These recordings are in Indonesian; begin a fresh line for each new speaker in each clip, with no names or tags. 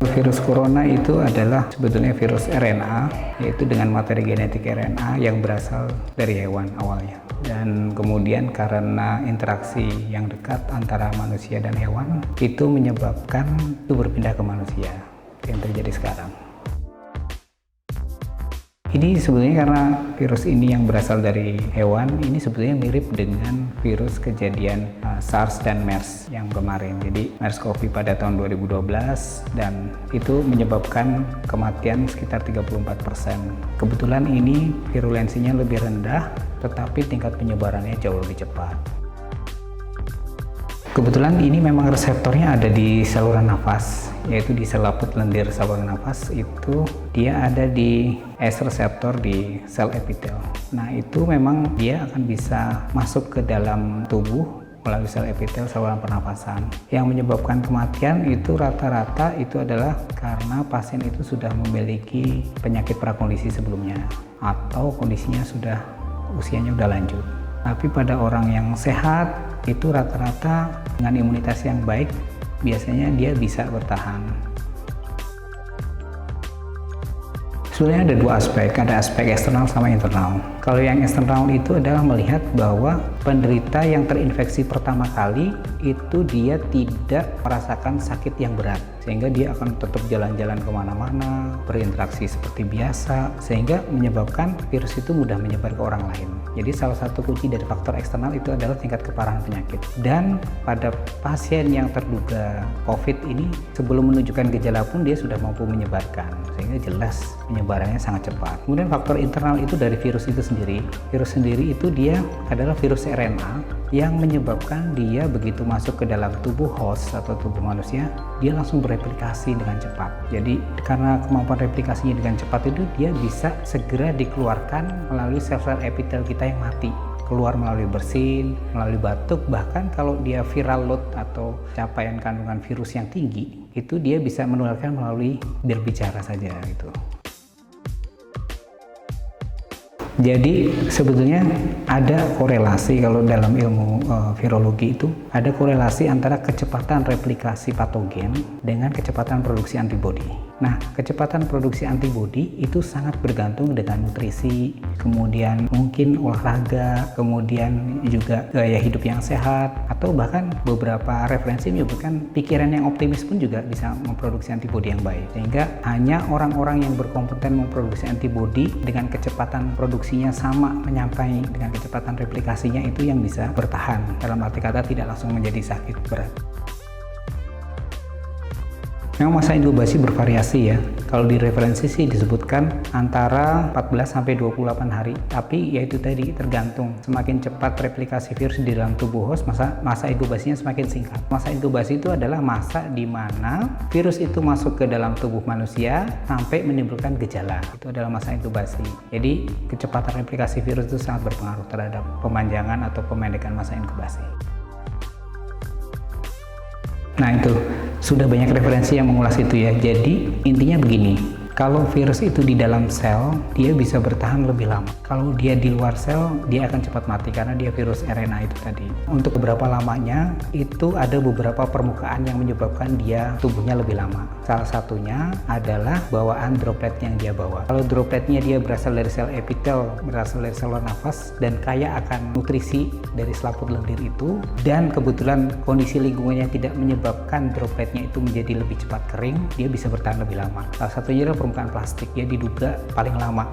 Virus corona itu adalah sebetulnya virus RNA, yaitu dengan materi genetik RNA yang berasal dari hewan awalnya. Dan kemudian karena interaksi yang dekat antara manusia dan hewan, itu menyebabkan itu berpindah ke manusia, yang terjadi sekarang. Ini sebetulnya karena virus ini yang berasal dari hewan, ini sebetulnya mirip dengan virus kejadian SARS dan MERS yang kemarin. Jadi MERS-CoV pada tahun 2012 dan itu menyebabkan kematian sekitar 34%. Kebetulan ini virulensinya lebih rendah, tetapi tingkat penyebarannya jauh lebih cepat. Kebetulan ini memang reseptornya ada di saluran nafas, yaitu di selaput lendir saluran nafas itu dia ada di S reseptor di sel epitel. Nah itu memang dia akan bisa masuk ke dalam tubuh melalui sel epitel saluran pernafasan. Yang menyebabkan kematian itu rata-rata itu adalah karena pasien itu sudah memiliki penyakit prakondisi sebelumnya atau kondisinya sudah usianya udah lanjut. Tapi pada orang yang sehat itu rata-rata dengan imunitas yang baik biasanya dia bisa bertahan. Sebenarnya ada dua aspek, ada aspek eksternal sama internal. Kalau yang eksternal itu adalah melihat bahwa penderita yang terinfeksi pertama kali itu dia tidak merasakan sakit yang berat, sehingga dia akan tetap jalan-jalan kemana-mana, berinteraksi seperti biasa, sehingga menyebabkan virus itu mudah menyebar ke orang lain. Jadi salah satu kunci dari faktor eksternal itu adalah tingkat keparahan penyakit. Dan pada pasien yang terduga COVID ini, sebelum menunjukkan gejala pun dia sudah mampu menyebarkan, sehingga jelas penyebarannya sangat cepat. Kemudian faktor internal itu dari virus itu sendiri. Virus sendiri itu dia adalah virus RNA yang menyebabkan dia begitu masuk ke dalam tubuh host atau tubuh manusia, dia langsung bereplikasi dengan cepat. Jadi karena kemampuan replikasinya dengan cepat itu, dia bisa segera dikeluarkan melalui sel-sel epitel kita yang mati, keluar melalui bersin, melalui batuk, bahkan kalau dia viral load atau capaian kandungan virus yang tinggi, itu dia bisa menularkan melalui berbicara saja gitu. Jadi sebetulnya ada korelasi kalau dalam ilmu virologi itu ada korelasi antara kecepatan replikasi patogen dengan kecepatan produksi antibodi. Nah, kecepatan produksi antibodi itu sangat bergantung dengan nutrisi, kemudian mungkin olahraga, kemudian juga gaya hidup yang sehat, atau bahkan beberapa referensi menyebutkan pikiran yang optimis pun juga bisa memproduksi antibodi yang baik. Sehingga hanya orang-orang yang berkompeten memproduksi antibodi dengan kecepatan produksinya sama menyampai dengan kecepatan replikasinya itu yang bisa bertahan. Dalam arti kata tidak langsung menjadi sakit berat. Memang masa inkubasi bervariasi ya. Kalau di referensi sih disebutkan antara 14 sampai 28 hari. Tapi ya itu tadi tergantung. Semakin cepat replikasi virus di dalam tubuh host, masa inkubasinya semakin singkat. Masa inkubasi itu adalah masa di mana virus itu masuk ke dalam tubuh manusia sampai menimbulkan gejala. Itu adalah masa inkubasi. Jadi kecepatan replikasi virus itu sangat berpengaruh terhadap pemanjangan atau pemendekan masa inkubasi. Nah itu, sudah banyak referensi yang mengulas itu ya. Jadi intinya begini, kalau virus itu di dalam sel, dia bisa bertahan lebih lama. Kalau dia di luar sel, dia akan cepat mati karena dia virus RNA itu tadi. Untuk beberapa lamanya, itu ada beberapa permukaan yang menyebabkan dia tubuhnya lebih lama. Salah satunya adalah bawaan droplet yang dia bawa. Kalau dropletnya dia berasal dari sel epitel, berasal dari saluran nafas, dan kaya akan nutrisi dari selaput lendir itu, dan kebetulan kondisi lingkungannya tidak menyebabkan dropletnya itu menjadi lebih cepat kering, dia bisa bertahan lebih lama. Salah satunya adalah permukaan plastik, ya diduga paling lama.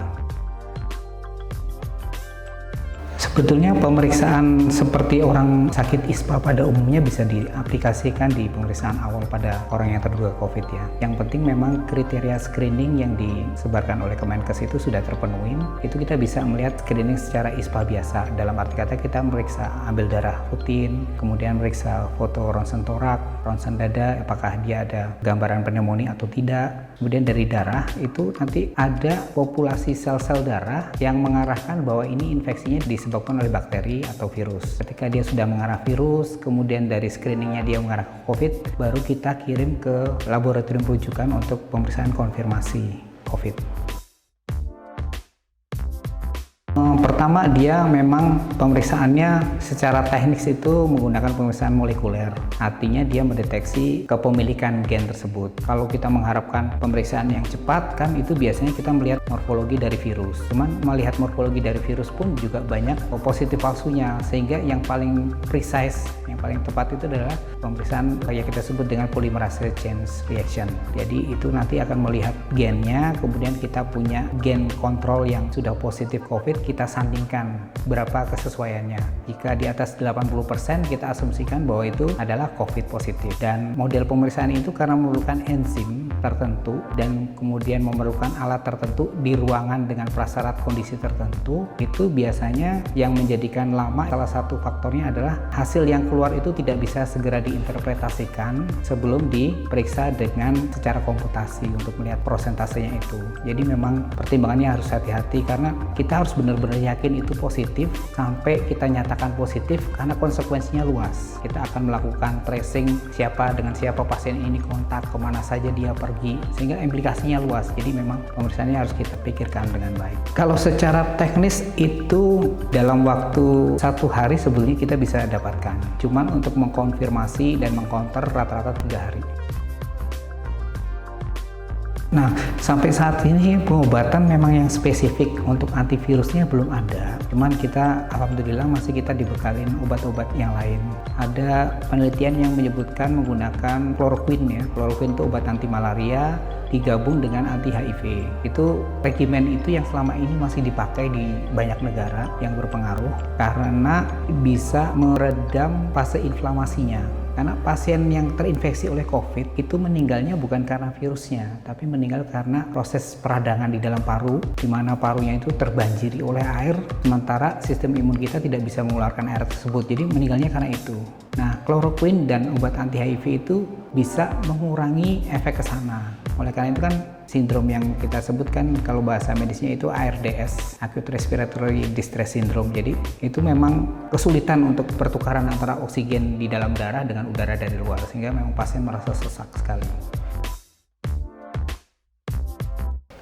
Sebetulnya pemeriksaan seperti orang sakit ISPA pada umumnya bisa diaplikasikan di pemeriksaan awal pada orang yang terduga COVID ya. Yang penting memang kriteria screening yang disebarkan oleh Kemenkes itu sudah terpenuhi. Itu kita bisa melihat screening secara ISPA biasa. Dalam arti kata kita meriksa ambil darah rutin, kemudian meriksa foto ronsen torak, ronsen dada, apakah dia ada gambaran pneumonia atau tidak. Kemudian dari darah itu nanti ada populasi sel-sel darah yang mengarahkan bahwa ini infeksinya disebabkan oleh bakteri atau virus. Ketika dia sudah mengarah virus, kemudian dari screeningnya dia mengarah ke COVID, baru kita kirim ke laboratorium rujukan untuk pemeriksaan konfirmasi COVID. pertama dia memang pemeriksaannya secara teknis itu menggunakan pemeriksaan molekuler. Artinya dia mendeteksi kepemilikan gen tersebut. Kalau kita mengharapkan pemeriksaan yang cepat kan itu biasanya kita melihat morfologi dari virus. Cuman melihat morfologi dari virus pun juga banyak positif palsunya, sehingga yang paling precise, yang paling tepat itu adalah pemeriksaan yang kita sebut dengan polymerase chain reaction. Jadi itu nanti akan melihat gennya, kemudian kita punya gen kontrol yang sudah positif COVID, kita sandingkan berapa kesesuaiannya. Jika di atas 80% kita asumsikan bahwa itu adalah COVID positif. Dan model pemeriksaan itu karena memerlukan enzim tertentu dan kemudian memerlukan alat tertentu di ruangan dengan prasyarat kondisi tertentu, itu biasanya yang menjadikan lama salah satu faktornya adalah hasil yang keluar itu tidak bisa segera diinterpretasikan sebelum diperiksa dengan secara komputasi untuk melihat prosentasenya itu. Jadi memang pertimbangannya harus hati-hati karena kita harus benar-benar yakin itu positif sampai kita nyatakan positif, karena konsekuensinya luas. Kita akan melakukan tracing siapa dengan siapa pasien ini kontak, kemana saja dia pergi, sehingga implikasinya luas. Jadi memang pemeriksaannya harus kita pikirkan dengan baik. Kalau secara teknis itu dalam waktu 1 hari sebelumnya kita bisa dapatkan, cuman untuk mengkonfirmasi dan mengcounter rata-rata 3 hari. Nah, sampai saat ini pengobatan memang yang spesifik untuk antivirusnya belum ada. Cuman kita alhamdulillah masih kita dibekalin obat-obat yang lain. Ada penelitian yang menyebutkan menggunakan kloroquine ya. Kloroquine itu obat anti malaria digabung dengan anti HIV. Itu regimen itu yang selama ini masih dipakai di banyak negara yang berpengaruh karena bisa meredam fase inflamasinya. Karena pasien yang terinfeksi oleh COVID itu meninggalnya bukan karena virusnya, tapi meninggal karena proses peradangan di dalam paru, di mana parunya itu terbanjiri oleh air, sementara sistem imun kita tidak bisa mengeluarkan air tersebut. Jadi meninggalnya karena itu. Nah, kloroquine dan obat anti HIV itu bisa mengurangi efek ke sana. Oleh karena itu kan sindrom yang kita sebutkan kalau bahasa medisnya itu ARDS, Acute Respiratory Distress Syndrome. Jadi itu memang kesulitan untuk pertukaran antara oksigen di dalam darah dengan udara dari luar, sehingga memang pasien merasa sesak sekali.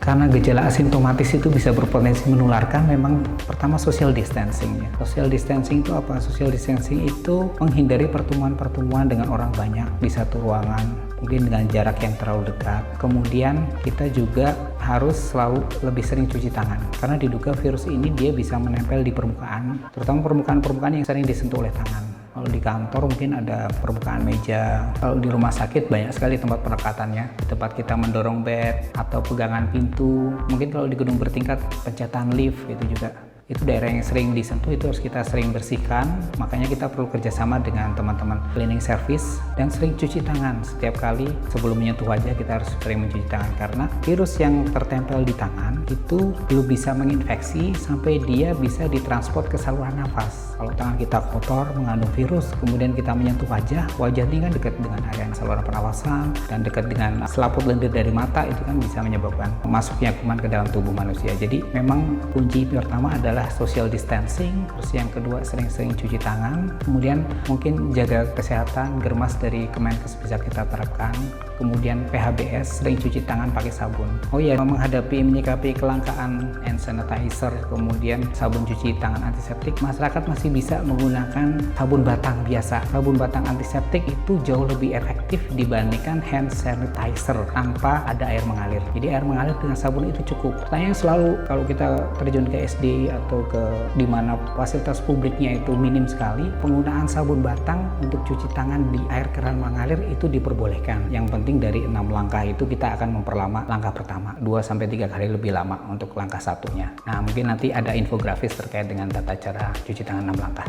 Karena gejala asimptomatis itu bisa berpotensi menularkan, memang pertama social distancing ya. Social distancing itu apa? Social distancing itu menghindari pertemuan-pertemuan dengan orang banyak di satu ruangan, mungkin dengan jarak yang terlalu dekat. Kemudian kita juga harus selalu lebih sering cuci tangan, karena diduga virus ini dia bisa menempel di permukaan, terutama permukaan-permukaan yang sering disentuh oleh tangan. Kalau di kantor mungkin ada permukaan meja, kalau di rumah sakit banyak sekali tempat penekatannya, tempat kita mendorong bed atau pegangan pintu, mungkin kalau di gedung bertingkat pencetakan lift itu juga. Itu daerah yang sering disentuh itu harus kita sering bersihkan, makanya kita perlu kerjasama dengan teman-teman cleaning service dan sering cuci tangan setiap kali sebelum menyentuh wajah. Kita harus sering mencuci tangan karena virus yang tertempel di tangan itu belum bisa menginfeksi sampai dia bisa ditransport ke saluran nafas. Kalau tangan kita kotor mengandung virus, kemudian kita menyentuh wajah ini kan dekat dengan area saluran pernafasan dan dekat dengan selaput lendir dari mata, itu kan bisa menyebabkan masuknya kuman ke dalam tubuh manusia. Jadi memang kunci pertama adalah social distancing, terus yang kedua sering-sering cuci tangan, kemudian mungkin jaga kesehatan, germas dari Kemenkes bisa kita terapkan, kemudian PHBS, sering cuci tangan pakai sabun. Oh iya, menyikapi kelangkaan hand sanitizer, kemudian sabun cuci tangan antiseptik, masyarakat masih bisa menggunakan sabun batang biasa. Sabun batang antiseptik itu jauh lebih efektif dibandingkan hand sanitizer tanpa ada air mengalir. Jadi air mengalir dengan sabun itu cukup. Pertanyaan selalu kalau kita terjun ke SD atau ke dimana fasilitas publiknya itu minim sekali, penggunaan sabun batang untuk cuci tangan di air keran mengalir itu diperbolehkan. Yang penting dari 6 langkah itu kita akan memperlama langkah pertama 2-3 kali lebih lama untuk langkah satunya. Nah, mungkin nanti ada infografis terkait dengan tata cara cuci tangan 6 langkah.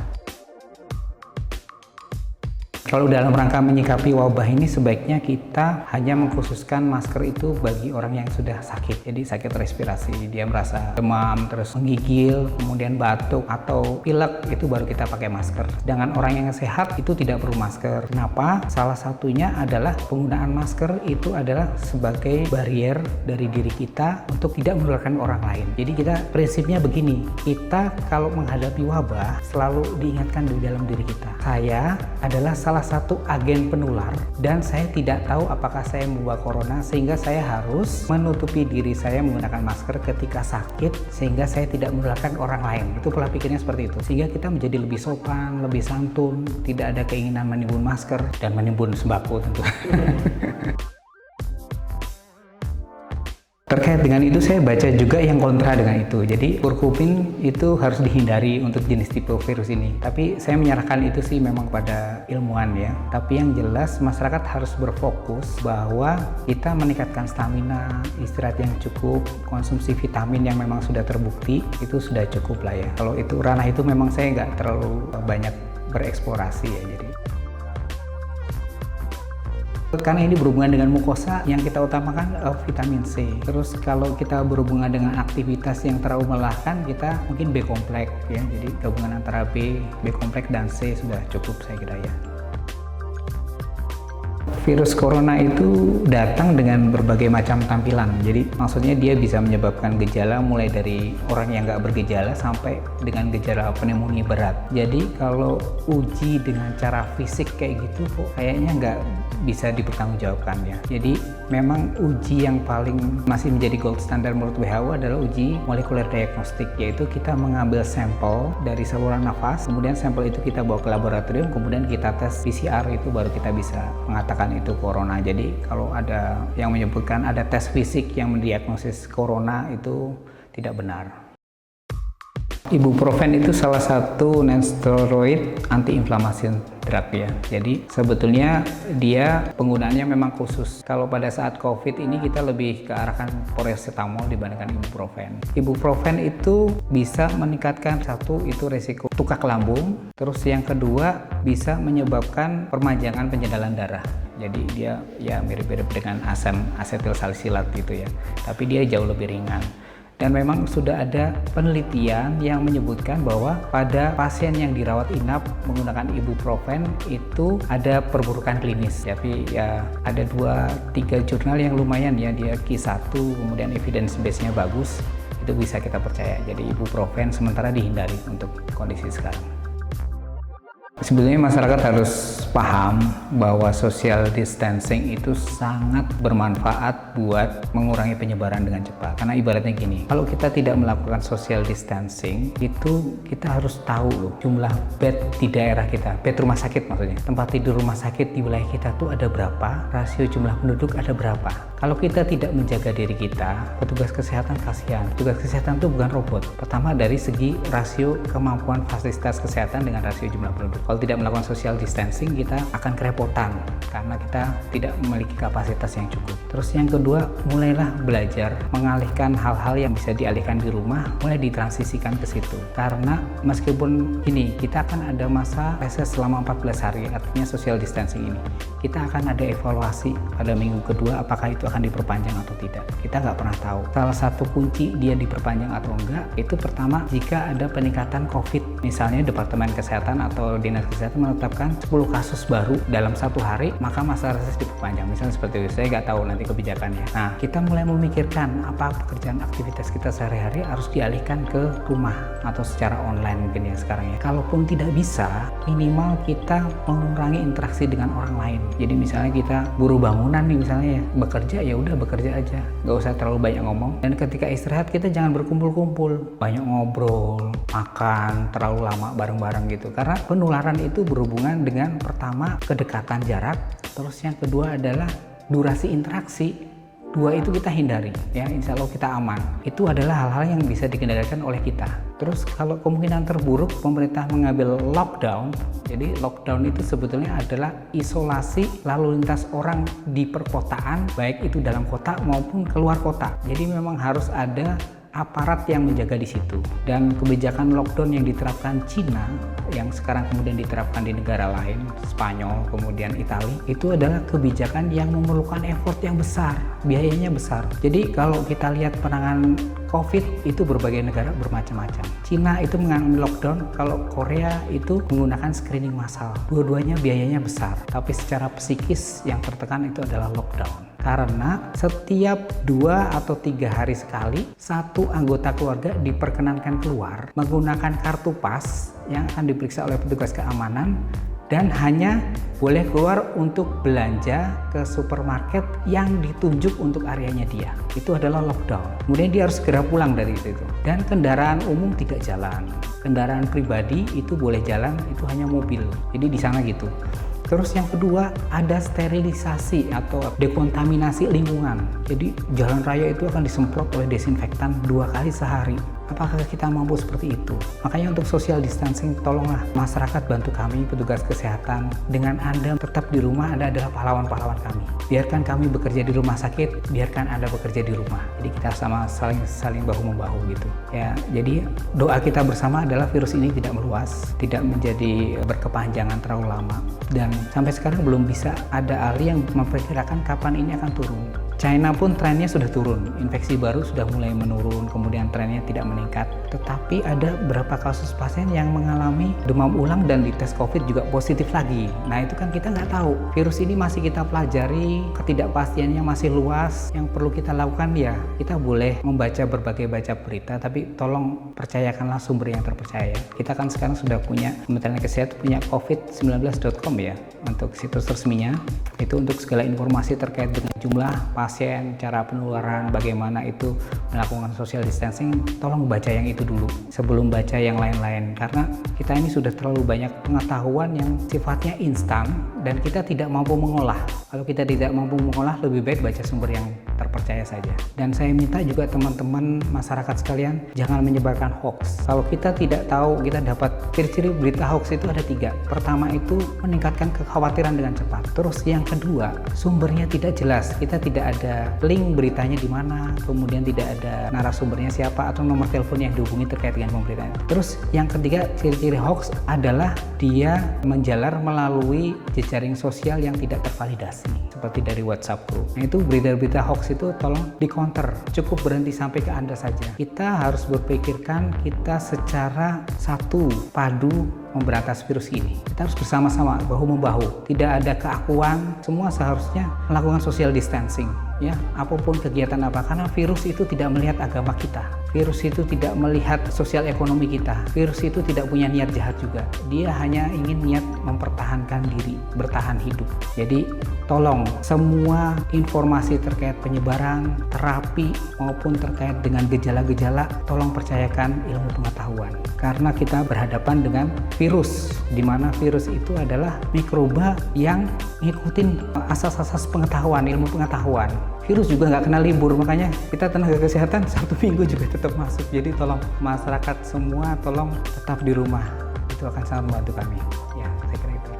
Kalau dalam rangka menyikapi wabah ini sebaiknya kita hanya mengkhususkan masker itu bagi orang yang sudah sakit. Jadi sakit respirasi, dia merasa demam, terus menggigil, kemudian batuk atau pilek, itu baru kita pakai masker. Dengan orang yang sehat itu tidak perlu masker. Kenapa? Salah satunya adalah penggunaan masker itu adalah sebagai barrier dari diri kita untuk tidak menularkan orang lain. Jadi kita prinsipnya begini, kita kalau menghadapi wabah selalu diingatkan di dalam diri kita. Saya adalah salah salah satu agen penular dan saya tidak tahu apakah saya membawa corona, sehingga saya harus menutupi diri saya menggunakan masker ketika sakit sehingga saya tidak menularkan orang lain. Itu pola pikirnya seperti itu, sehingga kita menjadi lebih sopan, lebih santun, tidak ada keinginan menimbun masker dan menimbun sembako tentu. Terkait dengan itu saya baca juga yang kontra dengan itu. Jadi kurkupin itu harus dihindari untuk jenis tipe virus ini. Tapi saya menyerahkan itu sih memang pada ilmuwan ya. Tapi yang jelas masyarakat harus berfokus bahwa kita meningkatkan stamina, istirahat yang cukup, konsumsi vitamin yang memang sudah terbukti itu sudah cukup lah ya. Kalau itu ranah itu memang saya nggak terlalu banyak bereksplorasi ya. Jadi karena ini berhubungan dengan mukosa, yang kita utamakan vitamin C. Terus kalau kita berhubungan dengan aktivitas yang terlalu melelahkan, kita mungkin B kompleks ya. Jadi gabungan antara B kompleks dan C sudah cukup saya kira ya. Virus corona itu datang dengan berbagai macam tampilan. Jadi maksudnya dia bisa menyebabkan gejala mulai dari orang yang nggak bergejala sampai dengan gejala pneumonia berat. Jadi kalau uji dengan cara fisik kayak gitu kok kayaknya nggak bisa dipertanggungjawabkan ya. Jadi memang uji yang paling masih menjadi gold standard menurut WHO adalah uji molekuler diagnostik, yaitu kita mengambil sampel dari saluran nafas, kemudian sampel itu kita bawa ke laboratorium, kemudian kita tes PCR, itu baru kita bisa mengatakan itu corona. Jadi kalau ada yang menyebutkan ada tes fisik yang mendiagnosis corona itu tidak benar. Ibuprofen itu salah satu non-steroid anti-inflamasi drug ya. Jadi sebetulnya dia penggunaannya memang khusus. Kalau pada saat COVID ini kita lebih ke arahkan paracetamol dibandingkan ibuprofen. Ibuprofen itu bisa meningkatkan, satu itu resiko tukak lambung, terus yang kedua bisa menyebabkan perpanjangan penyedalan darah. Jadi dia ya mirip-mirip dengan asam asetil salisilat gitu ya. Tapi dia jauh lebih ringan. Dan memang sudah ada penelitian yang menyebutkan bahwa pada pasien yang dirawat inap menggunakan ibuprofen itu ada perburukan klinis. Tapi ya ada 2-3 jurnal yang lumayan ya, dia Q1 kemudian evidence base-nya bagus, itu bisa kita percaya. Jadi ibuprofen sementara dihindari untuk kondisi sekarang. Sebetulnya masyarakat harus paham bahwa social distancing itu sangat bermanfaat buat mengurangi penyebaran dengan cepat. Karena ibaratnya gini, kalau kita tidak melakukan social distancing, itu kita harus tahu loh jumlah bed di daerah kita, bed rumah sakit maksudnya, tempat tidur rumah sakit di wilayah kita tuh ada berapa, rasio jumlah penduduk ada berapa. Kalau kita tidak menjaga diri kita, petugas kesehatan kasihan. Petugas kesehatan itu bukan robot. Pertama dari segi rasio kemampuan fasilitas kesehatan dengan rasio jumlah penduduk. Kalau tidak melakukan social distancing, kita akan kerepotan karena kita tidak memiliki kapasitas yang cukup. Terus yang kedua, mulailah belajar mengalihkan hal-hal yang bisa dialihkan di rumah, mulai ditransisikan ke situ. Karena meskipun ini kita akan ada masa reses selama 14 hari, artinya social distancing ini, kita akan ada evaluasi pada minggu kedua apakah itu akan diperpanjang atau tidak. Kita nggak pernah tahu. Salah satu kunci dia diperpanjang atau enggak, itu pertama jika ada peningkatan COVID, misalnya Departemen Kesehatan atau Dinas Kesehatan menetapkan 10 kasus baru dalam 1 hari, maka masa reses diperpanjang. Misalnya seperti itu, saya nggak tahu nanti kebijakannya. Nah, kita mulai memikirkan apa pekerjaan aktivitas kita sehari-hari harus dialihkan ke rumah atau secara online mungkin ya sekarang ya. Kalaupun tidak bisa, minimal kita mengurangi interaksi dengan orang lain. Jadi misalnya kita buruh bangunan nih misalnya ya, bekerja ya udah bekerja aja, nggak usah terlalu banyak ngomong. Dan ketika istirahat kita jangan berkumpul-kumpul, banyak ngobrol, makan terlalu lama bareng-bareng gitu. Karena penularan itu berhubungan dengan pertama kedekatan jarak, terus yang kedua adalah durasi interaksi. Dua itu kita hindari ya, insya Allah kita aman. Itu adalah hal-hal yang bisa dikendalikan oleh kita. Terus kalau kemungkinan terburuk pemerintah mengambil lockdown, jadi lockdown itu sebetulnya adalah isolasi lalu lintas orang di perkotaan, baik itu dalam kota maupun keluar kota. Jadi memang harus ada aparat yang menjaga di situ. Dan kebijakan lockdown yang diterapkan Cina, yang sekarang kemudian diterapkan di negara lain, Spanyol, kemudian Italia, itu adalah kebijakan yang memerlukan effort yang besar, biayanya besar. Jadi kalau kita lihat penanganan COVID itu berbagai negara bermacam-macam. Cina itu mengalami lockdown, kalau Korea itu menggunakan screening massal. Dua-duanya biayanya besar, tapi secara psikis yang tertekan itu adalah lockdown. Karena setiap 2 atau 3 hari sekali, satu anggota keluarga diperkenankan keluar menggunakan kartu pas yang akan diperiksa oleh petugas keamanan dan hanya boleh keluar untuk belanja ke supermarket yang ditunjuk untuk areanya dia. Itu adalah lockdown. Kemudian dia harus segera pulang dari itu. Dan kendaraan umum tidak jalan. Kendaraan pribadi itu boleh jalan, itu hanya mobil. Jadi di sana gitu. Terus yang kedua, ada sterilisasi atau dekontaminasi lingkungan. Jadi jalan raya itu akan disemprot oleh desinfektan 2 kali sehari. Apakah kita mampu seperti itu? Makanya untuk social distancing, tolonglah masyarakat bantu kami, petugas kesehatan. Dengan Anda tetap di rumah, Anda adalah pahlawan-pahlawan kami. Biarkan kami bekerja di rumah sakit, biarkan Anda bekerja di rumah. Jadi kita sama saling bahu-membahu gitu. Ya, jadi doa kita bersama adalah virus ini tidak meluas, tidak menjadi berkepanjangan terlalu lama. Dan sampai sekarang belum bisa ada ahli yang memperkirakan kapan ini akan turun. China pun trennya sudah turun, infeksi baru sudah mulai menurun, kemudian trennya tidak meningkat. Tetapi ada beberapa kasus pasien yang mengalami demam ulang dan dites COVID juga positif lagi. Nah itu kan kita nggak tahu. Virus ini masih kita pelajari, ketidakpastiannya masih luas. Yang perlu kita lakukan ya, kita boleh membaca berbagai berita, tapi tolong percayakanlah sumber yang terpercaya. Kita kan sekarang sudah punya, Kementerian Kesehatan punya covid19.com ya, untuk situs resminya. Itu untuk segala informasi terkait dengan jumlah pasien, cara penularan, bagaimana itu melakukan social distancing. Tolong baca yang itu dulu sebelum baca yang lain-lain, karena kita ini sudah terlalu banyak pengetahuan yang sifatnya instan dan kita tidak mampu mengolah. Kalau kita tidak mampu mengolah, lebih baik baca sumber yang terpercaya saja. Dan saya minta juga teman-teman masyarakat sekalian, jangan menyebarkan hoax. Kalau kita tidak tahu, kita dapat ciri-ciri berita hoax itu ada 3. Pertama itu meningkatkan kekhawatiran dengan cepat. Terus yang kedua, sumbernya tidak jelas. Kita tidak ada link beritanya di mana, kemudian tidak ada narasumbernya siapa atau nomor telepon yang dihubungi terkait dengan pemberitaan. Terus yang ketiga, ciri-ciri hoax adalah dia menjalar melalui jejaring sosial yang tidak tervalidasi, seperti dari WhatsApp group. Nah itu berita-berita hoax itu tolong di-counter, cukup berhenti sampai ke Anda saja. Kita harus berpikirkan kita secara satu padu memberantas virus ini. Kita harus bersama-sama, bahu-membahu. Tidak ada keakuan, semua seharusnya melakukan social distancing. Ya, apapun kegiatan apa, karena virus itu tidak melihat agama kita. Virus itu tidak melihat sosial ekonomi kita. Virus itu tidak punya niat jahat juga. Dia hanya ingin niat mempertahankan diri, bertahan hidup. Jadi tolong semua informasi terkait penyebaran, terapi maupun terkait dengan gejala-gejala, tolong percayakan ilmu pengetahuan. Karena kita berhadapan dengan virus, di mana virus itu adalah mikroba yang ngikutin asas-asas pengetahuan, ilmu pengetahuan. Virus juga nggak kenal libur, makanya kita tenaga kesehatan Sabtu Minggu juga tetap masuk. Jadi tolong masyarakat semua tolong tetap di rumah, itu akan sangat membantu kami. Ya, saya kira itu.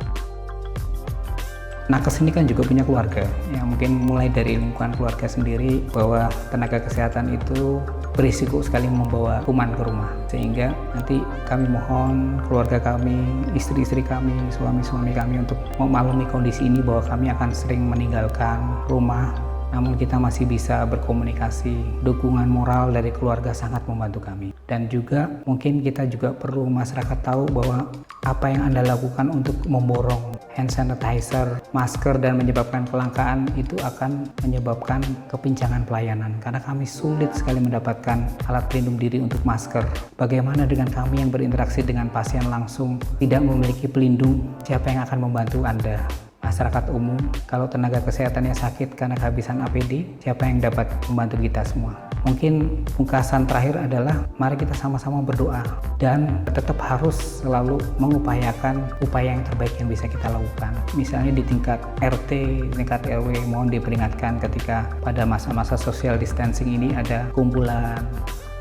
Nakes ini kan juga punya keluarga, ya mungkin mulai dari lingkungan keluarga sendiri, bahwa tenaga kesehatan itu berisiko sekali membawa kuman ke rumah, sehingga nanti kami mohon keluarga kami, istri-istri kami, suami-suami kami untuk memaklumi kondisi ini, bahwa kami akan sering meninggalkan rumah, namun kita masih bisa berkomunikasi. Dukungan moral dari keluarga sangat membantu kami. Dan juga mungkin kita juga perlu masyarakat tahu bahwa apa yang Anda lakukan untuk memborong hand sanitizer, masker, dan menyebabkan kelangkaan itu akan menyebabkan kepincangan pelayanan, karena kami sulit sekali mendapatkan alat pelindung diri untuk masker. Bagaimana dengan kami yang berinteraksi dengan pasien langsung, tidak memiliki pelindung? Siapa yang akan membantu Anda? Masyarakat umum, kalau tenaga kesehatannya sakit karena kehabisan APD, siapa yang dapat membantu kita semua? Mungkin pungkasan terakhir adalah mari kita sama-sama berdoa dan tetap harus selalu mengupayakan upaya yang terbaik yang bisa kita lakukan. Misalnya di tingkat RT, tingkat RW, mohon diperingatkan ketika pada masa-masa social distancing ini ada kumpulan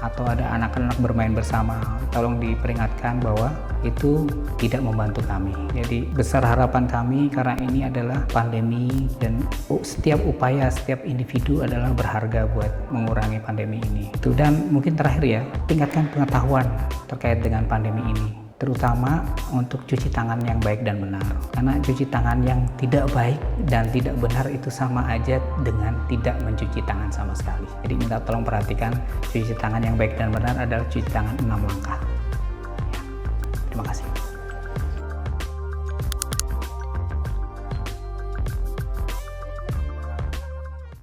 atau ada anak-anak bermain bersama, tolong diperingatkan bahwa itu tidak membantu kami. Jadi besar harapan kami, karena ini adalah pandemi dan setiap upaya, setiap individu adalah berharga buat mengurangi pandemi ini. Itu. Dan mungkin terakhir ya, tingkatkan pengetahuan terkait dengan pandemi ini, terutama untuk cuci tangan yang baik dan benar. Karena cuci tangan yang tidak baik dan tidak benar itu sama aja dengan tidak mencuci tangan sama sekali. Jadi minta tolong perhatikan, cuci tangan yang baik dan benar adalah cuci tangan 6 langkah. Ya. Terima kasih.